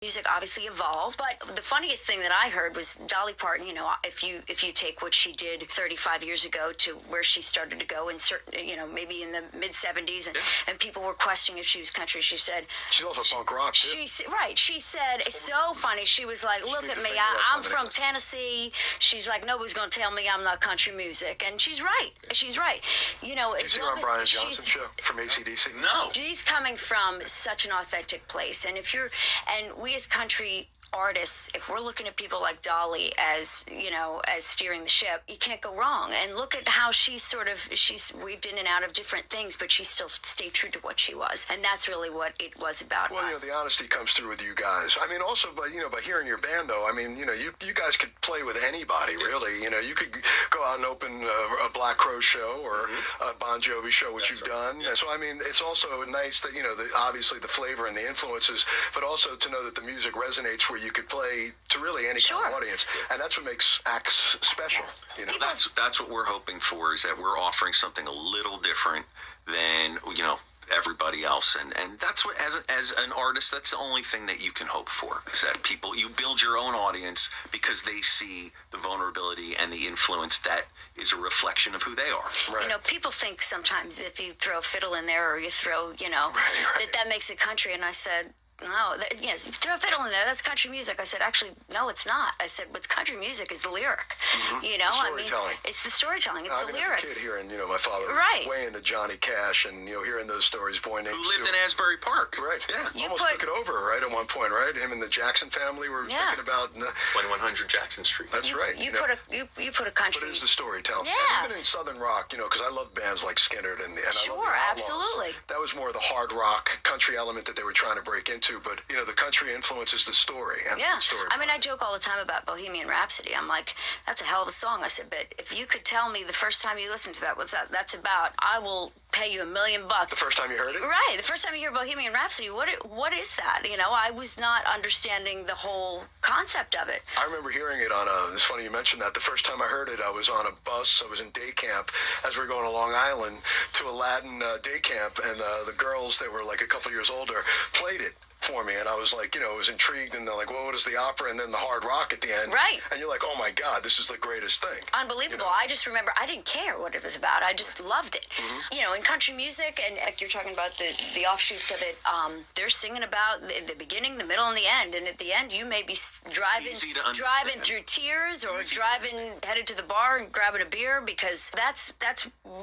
Music obviously evolved, but the funniest thing that I heard was Dolly Parton. You know, if you take what she did 35 years ago to where she started to go in certain, you know, maybe in the mid 70s, and people were questioning if she was country. She said she's also punk rock too. She said it's so funny. She was like, "Look at me, I'm from Tennessee." She's like, "Nobody's gonna tell me I'm not country music," and she's right. She's right. You know, did you see her on Brian Johnson's show from AC/DC? No. She's coming from such an authentic place, and we as country artists, if we're looking at people like Dolly as, you know, as steering the ship, you can't go wrong. And look at how she's weaved in and out of different things, but she still stayed true to what she was. And that's really what it was about. Well, us. You know, the honesty comes through with you guys. I mean, also, by hearing your band, though, I mean, you know, you guys could play with anybody, really. You know, you could go out and open a Black Crow show or a Bon Jovi show, which you've done. And so, I mean, it's also nice that, you know, obviously the flavor and the influences, but also to know that the music resonates where you could play to really any kind of audience, and that's what makes acts special. You know, that's what we're hoping for, is that we're offering something a little different than, you know, everybody else, and that's what, as an artist, that's the only thing that you can hope for, is that you build your own audience because they see the vulnerability and the influence that is a reflection of who they are. Right. You know, people think sometimes if you throw a fiddle in there or you throw, you know, that makes it country, and I said, no, yes, throw a fiddle in there, that's country music. I said, actually, no, it's not. I said, what's country music is the lyric. You know, the storytelling. It's the storytelling, it's the lyric. As a kid hearing, you know, my father way into Johnny Cash, and, you know, hearing those stories, Boy Named Sue. Who lived in Asbury Park. Right, yeah. Almost took it over, right, at one point, right? Him and the Jackson family were thinking about 2100 Jackson Street. That's right. You put a country. But it is the storytelling. Yeah. And even in Southern rock, you know, because I love bands like Skinner and I love the Outlaws. Absolutely. That was more the hard rock country element that they were trying to break into, but, you know, the country influences the story. And the story. I mean, I joke all the time about Bohemian Rhapsody. I'm like, that's a hell of a song. I said, but if you could tell me the first time you listened to that, what's that's about, I will pay you $1 million. The first time you heard it? Right. The first time you hear Bohemian Rhapsody, what is that? You know, I was not understanding the whole concept of it. I remember hearing it it's funny you mentioned that. The first time I heard it, I was on a bus. I was in day camp as we were going to Long Island to Aladdin day camp, and the girls, they were like a couple years older, played it for me, and I was like, you know, I was intrigued, and they're like, well, what is the opera, and then the hard rock at the end, right? And you're like, oh my God, this is the greatest thing. Unbelievable. You know? I just remember I didn't care what it was about. I just loved it. You know, in country music, and you're talking about the offshoots of it, they're singing about the beginning, the middle, and the end, and at the end you may be driving through tears, or headed to the bar and grabbing a beer, because that's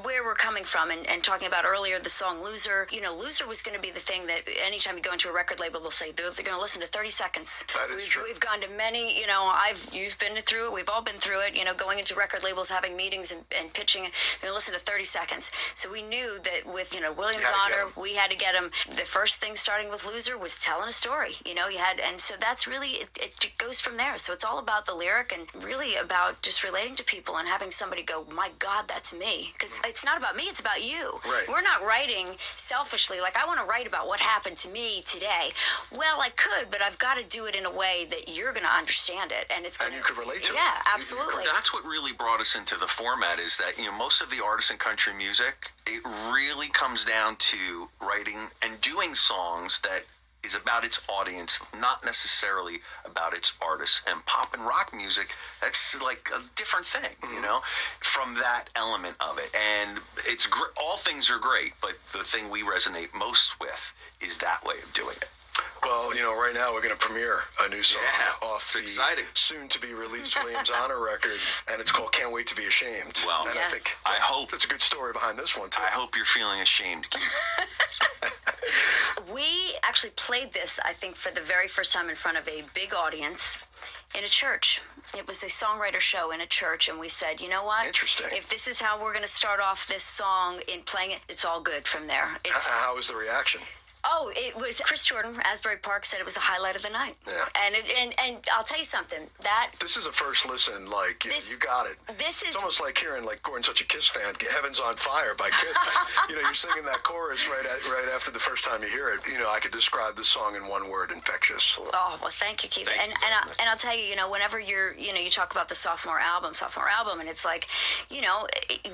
where we're coming from. And talking about earlier the song Loser, you know, Loser was going to be the thing that anytime you go into a record label, they'll say they're going to listen to 30 seconds. That is true. We've gone to many, you know, you've been through it, we've all been through it, you know, going into record labels, having meetings and pitching, they listen to 30 seconds. So we knew that with, you know, Williams Honor, we had to get them. The first thing starting with Loser was telling a story, you know, and so that's really, it goes from there. So it's all about the lyric and really about just relating to people and having somebody go, my God, that's me. Because it's not about me, it's about you. Right. We're not writing selfishly, like I want to write about what happened to me today. Well, I could, but I've got to do it in a way that you're going to understand it, and it's going you could relate to it. Yeah, absolutely. That's what really brought us into the format, is that, you know, most of the artists in country music, it really comes down to writing and doing songs that is about its audience, not necessarily about its artists. And pop and rock music, that's like a different thing, you know, from that element of it. And it's all things are great, but the thing we resonate most with is that way of doing it. Well, you know, right now we're going to premiere a new song off the soon-to-be-released Williams Honor record, and it's called Can't Wait to Be Ashamed. Well, and I hope that's a good story behind this one, too. I hope you're feeling ashamed, Keith. We actually played this, I think, for the very first time in front of a big audience in a church. It was a songwriter show in a church, and we said, you know what? Interesting. If this is how we're going to start off this song in playing it, it's all good from there. How was the reaction? Oh, it was Chris Jordan, Asbury Park, said it was the highlight of the night. Yeah. And I'll tell you something. This is a first listen, like, you got it. It's almost like hearing, like, Gordon's such a Kiss fan, Heaven's on Fire by Kiss. You know, you're singing that chorus right after the first time you hear it. You know, I could describe the song in one word: infectious. Oh, well, thank you, Keith. And I'll tell you, you know, whenever you talk about the sophomore album, and it's like, you know,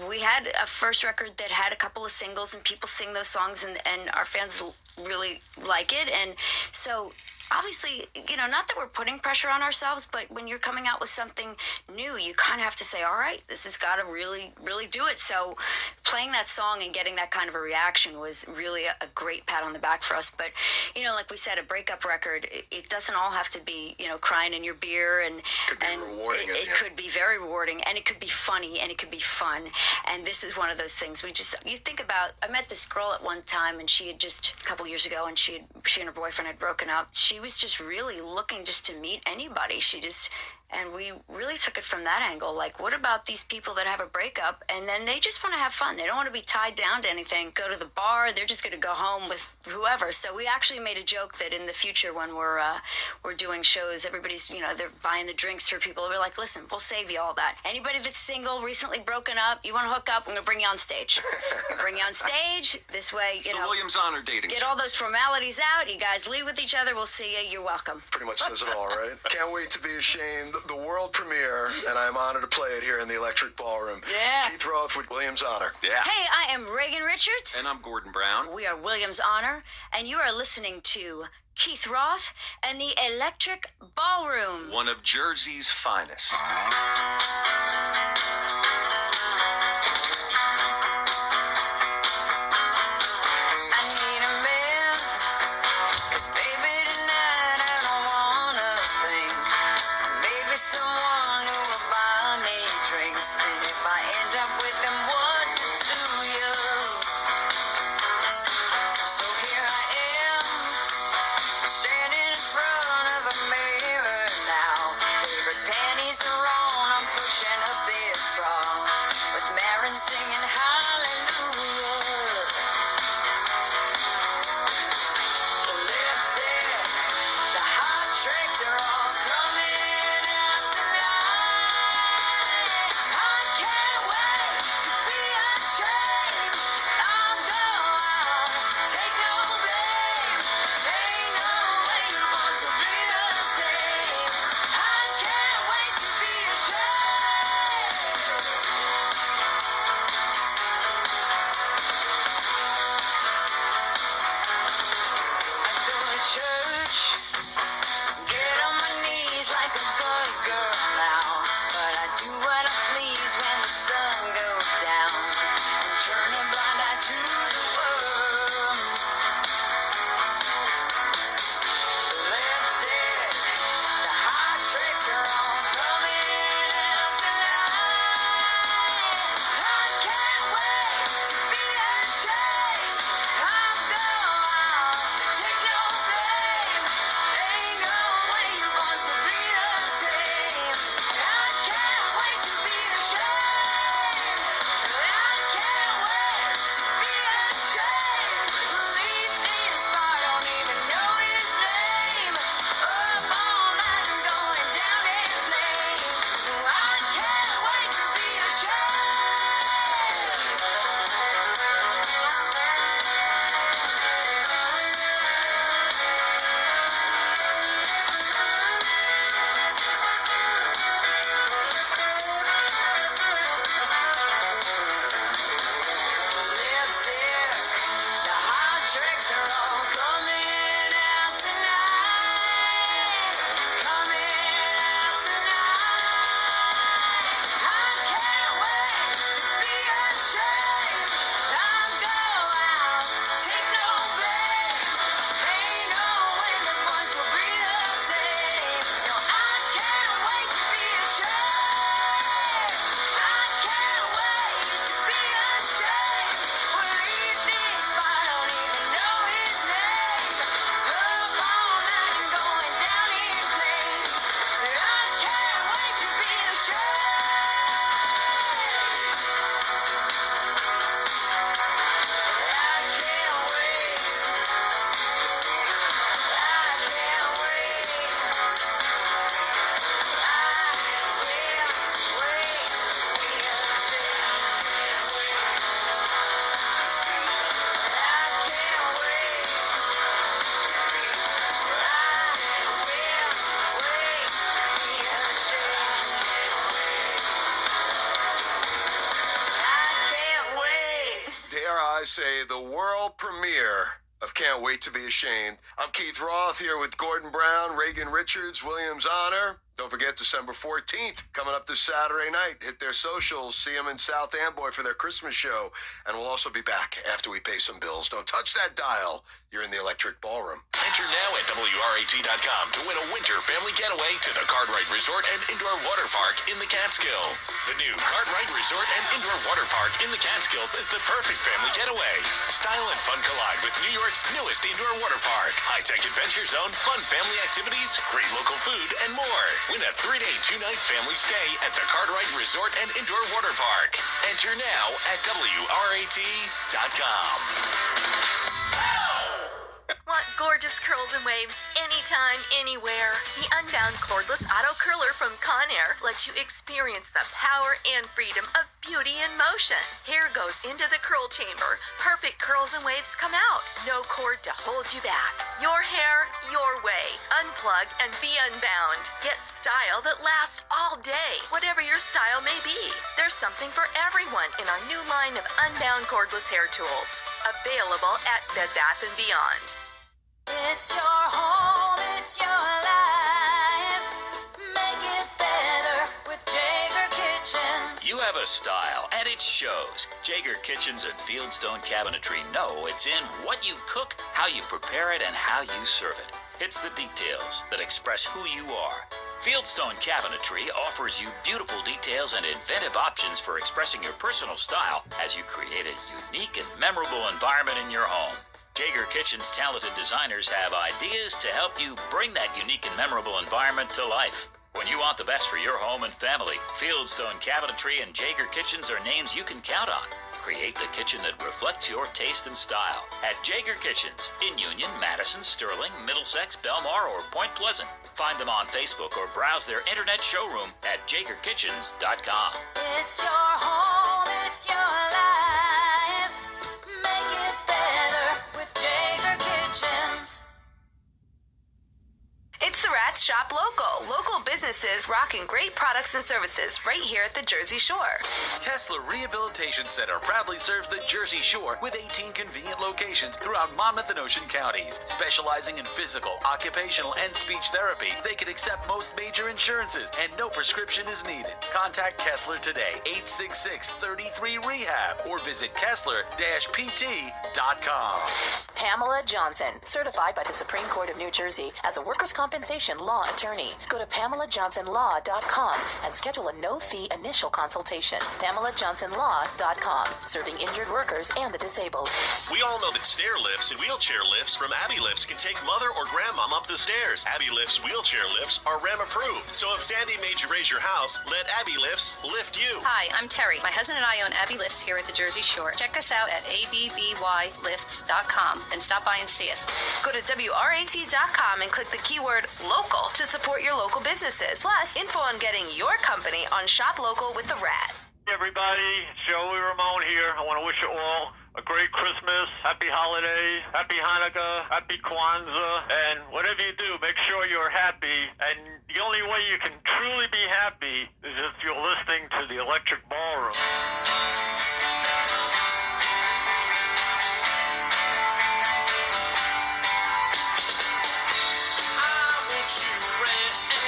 we had a first record that had a couple of singles, and people sing those songs, and our fans really like it. And so obviously, not that we're putting pressure on ourselves, but when you're coming out with something new, you kind of have to say, all right, this has got to really, really do it. So playing that song and getting that kind of a reaction was really a great pat on the back for us. But, like we said, a breakup record, it doesn't all have to be, crying in your beer. And could be rewarding. It could be very rewarding, and it could be funny, and it could be fun. And this is one of those things you think about. I met this girl at one time, and she had just a couple years ago, and she and her boyfriend had broken up. She was just really looking just to meet anybody. And we really took it from that angle. Like, what about these people that have a breakup and then they just want to have fun? They don't want to be tied down to anything. Go to the bar. They're just going to go home with whoever. So we actually made a joke that in the future when we're doing shows, everybody's, they're buying the drinks for people. We're like, listen, we'll save you all that. Anybody that's single, recently broken up, you want to hook up, I'm going to bring you on stage. Bring you on stage. This way, it's the Williams Honor dating get show. all those formalities out. You guys leave with each other. We'll see you. You're welcome. Pretty much says it all, right? Can't wait to be ashamed. The world premiere, and I'm honored to play it here in the Electric Ballroom. Yeah. Keith Roth with Williams Honor. Yeah. Hey, I am Reagan Richards. And I'm Gordon Brown. We are Williams Honor, and you are listening to Keith Roth and the Electric Ballroom. One of Jersey's finest. Someone who will buy me drinks, and if I end up with him, what's it to you? So here I am, standing in front of the mirror now. Favorite panties are on, I'm pushing up this bra, with Marin singing hallelujah. The lipstick, the hot tricks are all coming. Say the world premiere of Can't Wait to Be Ashamed. I'm Keith Roth here with Gordon Brown, Reagan Richards, Williams Honor. Don't forget December 14th, coming up this Saturday night. Hit their socials, see them in South Amboy for their Christmas show. And we'll also be back after we pay some bills. Don't touch that dial. You're in the Electric Ballroom. Enter now at WRAT.com to win a winter family getaway to the Cartwright Resort and Indoor Water Park in the Catskills. The new Cartwright Resort and Indoor Water Park in the Catskills is the perfect family getaway. Style and fun collide with New York's newest indoor water park. High-tech adventure zone, fun family activities, great local food, and more. Win a 3-day, 2-night family stay at the Cartwright Resort and Indoor Water Park. Enter now at WRAT.com. Want gorgeous curls and waves anytime, anywhere? The Unbound Cordless Auto Curler from Conair lets you experience the power and freedom of beauty in motion. Hair goes into the curl chamber. Perfect curls and waves come out. No cord to hold you back. Your hair, your way. Unplug and be unbound. Get style that lasts all day, whatever your style may be. There's something for everyone in our new line of Unbound Cordless Hair Tools. Available at Bed Bath & Beyond. It's your home, it's your life. Make it better with Jaeger Kitchens. You have a style, and it shows. Jaeger Kitchens and Fieldstone Cabinetry know it's in what you cook, how you prepare it, and how you serve it. It's the details that express who you are. Fieldstone Cabinetry offers you beautiful details and inventive options for expressing your personal style as you create a unique and memorable environment in your home. Jaeger Kitchen's talented designers have ideas to help you bring that unique and memorable environment to life. When you want the best for your home and family, Fieldstone Cabinetry and Jaeger Kitchens are names you can count on. Create the kitchen that reflects your taste and style at Jaeger Kitchens in Union, Madison, Sterling, Middlesex, Belmar, or Point Pleasant. Find them on Facebook or browse their internet showroom at JaegerKitchens.com. It's your home, it's your life. Make it better with Jaeger Kitchens. It's the Rats Shop Local. Local businesses rocking great products and services right here at the Jersey Shore. Kessler Rehabilitation Center proudly serves the Jersey Shore with 18 convenient locations throughout Monmouth and Ocean counties. Specializing in physical, occupational, and speech therapy, they can accept most major insurances and no prescription is needed. Contact Kessler today, 866-33-REHAB, or visit Kessler-PT.com. Pamela Johnson, certified by the Supreme Court of New Jersey as a workers' compensation law attorney. Go to PamelaJohnsonLaw.com and schedule a no-fee initial consultation. PamelaJohnsonLaw.com, serving injured workers and the disabled. We all know that stair lifts and wheelchair lifts from Abbey Lifts can take mother or grandmom up the stairs. Abbey Lifts wheelchair lifts are RAM approved. So if Sandy made you raise your house, let Abbey Lifts lift you. Hi, I'm Terry. My husband and I own Abbey Lifts here at the Jersey Shore. Check us out at ABBYlifts.com and stop by and see us. Go to WRAT.com and click the keyword local to support your local businesses. Plus, info on getting your company on Shop Local with the Rat. Hey everybody, it's Joey Ramone here. I want to wish you all a great Christmas, happy holidays, happy Hanukkah, happy Kwanzaa, and whatever you do, make sure you're happy. And the only way you can truly be happy is if you're listening to the Electric Ballroom. I want you right now.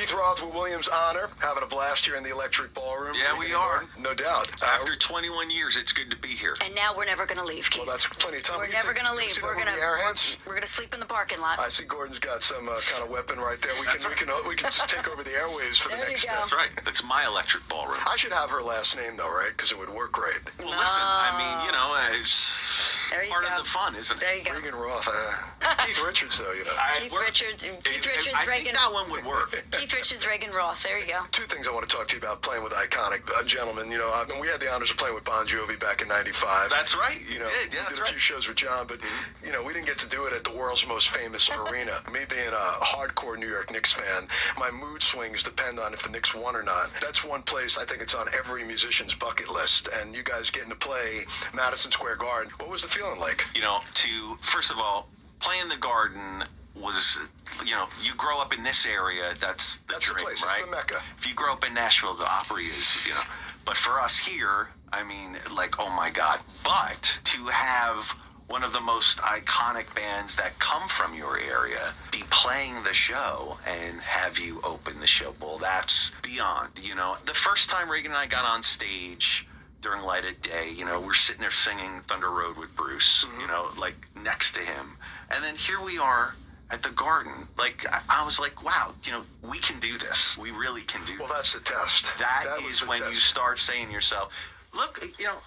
Keith Roth with Williams Honor, having a blast here in the Electric Ballroom. Yeah, we are. No doubt. After 21 years, it's good to be here. And now we're never going to leave, Keith. Well, that's plenty of time. We're never going to leave. We're going to sleep in the parking lot. I see Gordon's got some kind of weapon right there. We can just take over the airwaves for the next step. That's right. It's my Electric Ballroom. I should have her last name though, right? Because it would work great. Well, listen, I mean, it's part of the fun, isn't it? There you go. Regan Roth. Keith Richards, though, you know. Keith Richards, I Reagan. think that one would work. Keith Richards, Reagan Roth. There you go. Two things I want to talk to you about playing with iconic gentlemen. You know, we had the honors of playing with Bon Jovi back in '95. That's right. You know, did. Yeah, we did a few shows with John, but you know, we didn't get to do it at the world's most famous arena. Me being a hardcore New York Knicks fan, my mood swings depend on if the Knicks won or not. That's one place I think it's on every musician's bucket list. And you guys getting to play Madison Square Garden, what was the feeling like? You know, first of all, playing the Garden was, you know, you grow up in this area, that's the dream, the place, right? it's the Mecca. If you grow up in Nashville, the Opry is, you know. But for us here, I mean, like, oh my God. But to have one of the most iconic bands that come from your area be playing the show and have you open the show, well, that's beyond, you know. The first time Reagan and I got on stage during Light of Day, you know, we're sitting there singing Thunder Road with Bruce, you know, like next to him. And then here we are at the Garden. Like, I was like, wow, you know, we can do this. We really can do this. Well, that's the test. That is when you start saying to yourself, look, you know,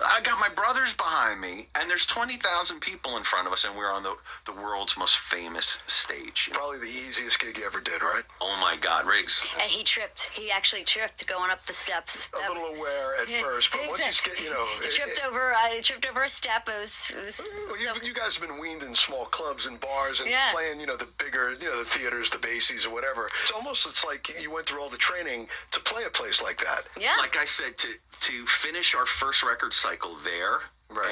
I got my brothers behind me, and there's 20,000 people in front of us, and we're on the world's most famous stage. Probably the easiest gig you ever did, right? Oh my God, Riggs. And he tripped. He actually tripped going up the steps. A little aware at first, but once you get, you know... He tripped over a step. It was well, you guys have been weaned in small clubs and bars and playing, you know, the bigger, you know, the theaters, the Bassies or whatever. It's like you went through all the training to play a place like that. Yeah. Like I said, to finish our first record cycle there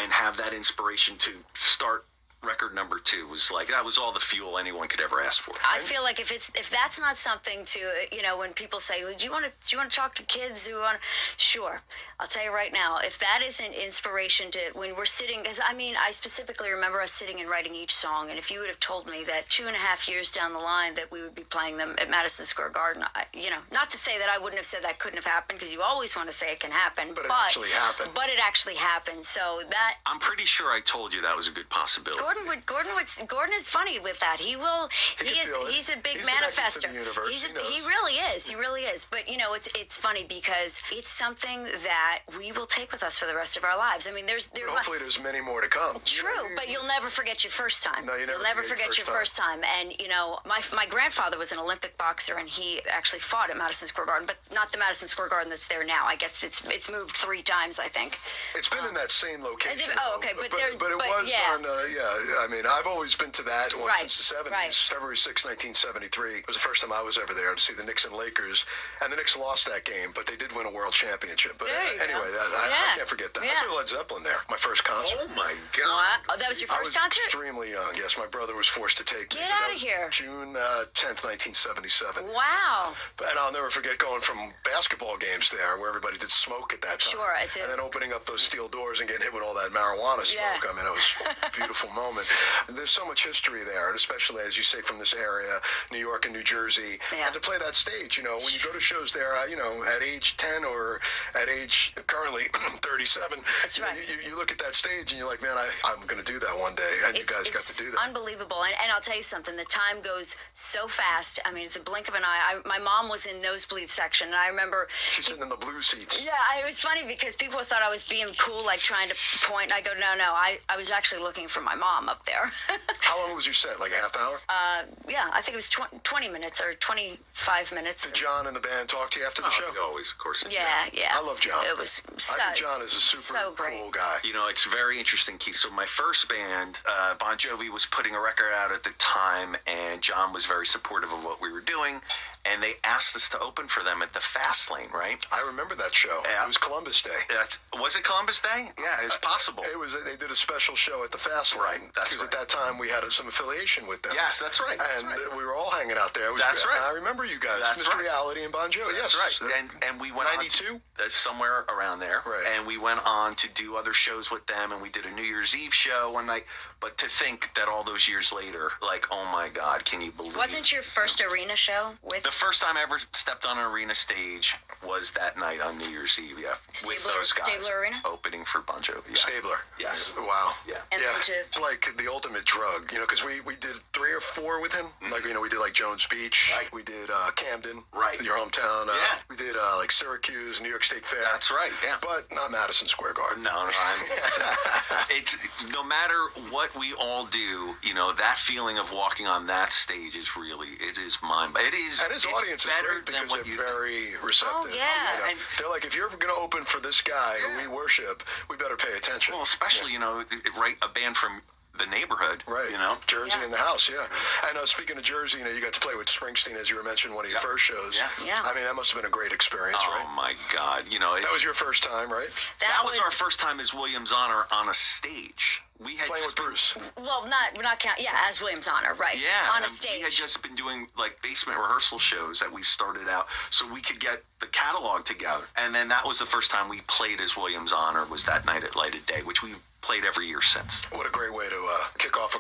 and have that inspiration to start record number 2 was like, that was all the fuel anyone could ever ask for. I feel like if that's not something to, you know, when people say, well, do you want to talk to kids who want, sure. I'll tell you right now, if that isn't inspiration to, when we're sitting, because I mean, I specifically remember us sitting and writing each song, and if you would have told me that 2.5 years down the line that we would be playing them at Madison Square Garden, you know, not to say that I wouldn't have said that couldn't have happened, because you always want to say it can happen, but it actually happened. But it actually happened, so that... I'm pretty sure I told you that was a good possibility. Gordon is funny with that. He's a big manifester. He really is. But you know, it's funny because it's something that we will take with us for the rest of our lives. I mean, hopefully there's many more to come. True, but you'll never forget your first time. No, you'll never forget your first time. And you know, my grandfather was an Olympic boxer, and he actually fought at Madison Square Garden, but not the Madison Square Garden that's there now. I guess it's moved 3 times, I think. It's been in that same location. Okay, but it was on. I mean, I've always been to that one since the 70s. Right. February 6, 1973 was the first time I was ever there to see the Knicks and Lakers, and the Knicks lost that game, but they did win a world championship. But anyway, I can't forget that. I saw Led Zeppelin there, my first concert. Oh my God! Oh, that was your first concert? I was extremely young. Yes, my brother was forced to take me. Get out of here! June 10th, 1977. Wow! And I'll never forget going from basketball games there, where everybody did smoke at that time. Sure, and then opening up those steel doors and getting hit with all that marijuana smoke. I mean, it was a beautiful moment. There's so much history there, and especially, as you say, from this area, New York and New Jersey, and to play that stage, you know, when you go to shows there, you know, at age 10 or at age currently 37, that's right. You look at that stage and you're like, man, I'm going to do that one day, and you guys got to do that. Unbelievable, and I'll tell you something, the time goes so fast. I mean, it's a blink of an eye. My mom was in nosebleed section, and I remember she's sitting in the blue seats. Yeah, it was funny because people thought I was being cool, like trying to point. I go, no, I was actually looking for my mom up there. How long was your set? Like a half hour? Yeah, I think it was 20 minutes or 25 minutes. Did John and the band talk to you after the show? Always, of course. Yeah. I love John. It was I think John is a super cool guy. You know, it's very interesting, Keith. So my first band, Bon Jovi was putting a record out at the time, and John was very supportive of what we were doing. And they asked us to open for them at the Fast Lane, right? I remember that show. Yeah. It was Columbus Day. Was it Columbus Day? Yeah, it's possible. It was. They did a special show at the Fast Lane. Right, because at that time we had some affiliation with them. Yes, that's right. And we were all hanging out there. That's right. And I remember you guys, Mr. Reality and Bon Jovi. That's right. And we went 92? Somewhere around there. Right. And we went on to do other shows with them, and we did a New Year's Eve show one night. But to think that all those years later, like, oh my God, can you believe? Wasn't your first arena show with? first time I ever stepped on an arena stage was that night on New Year's Eve, with those guys. Stabler Arena? Opening for Bon Jovi. Yeah. Stabler. Yes. Wow. Yeah. And It's like the ultimate drug, because we did 3 or 4 with him. Like, we did like Jones Beach. Right. We did Camden. Right. Your hometown. Yeah. We did like Syracuse, New York State Fair. That's right, yeah. But not Madison Square Garden. No, it's no matter what we all do, that feeling of walking on that stage is really, it is it is. And his audience is better great than because what they're you very receptive. Oh, yeah. They're like, if you're going to open for this guy who we worship, we better pay attention. Well, especially, a band from the neighborhood, right? Jersey in the house, yeah. And speaking of Jersey, you got to play with Springsteen, as you were mentioning, one of your first shows. Yeah. I mean, that must have been a great experience, right? Oh my God, that was your first time, right? That was our first time as Williams Honor on a stage. We had playing with Bruce. Well, not count. Yeah, as Williams Honor, right? Yeah, on a stage. We had just been doing like basement rehearsal shows that we started out, so we could get the catalog together. And then that was the first time we played as Williams Honor. Was that night at Light of Day, which we played every year since. What a great way to kick off a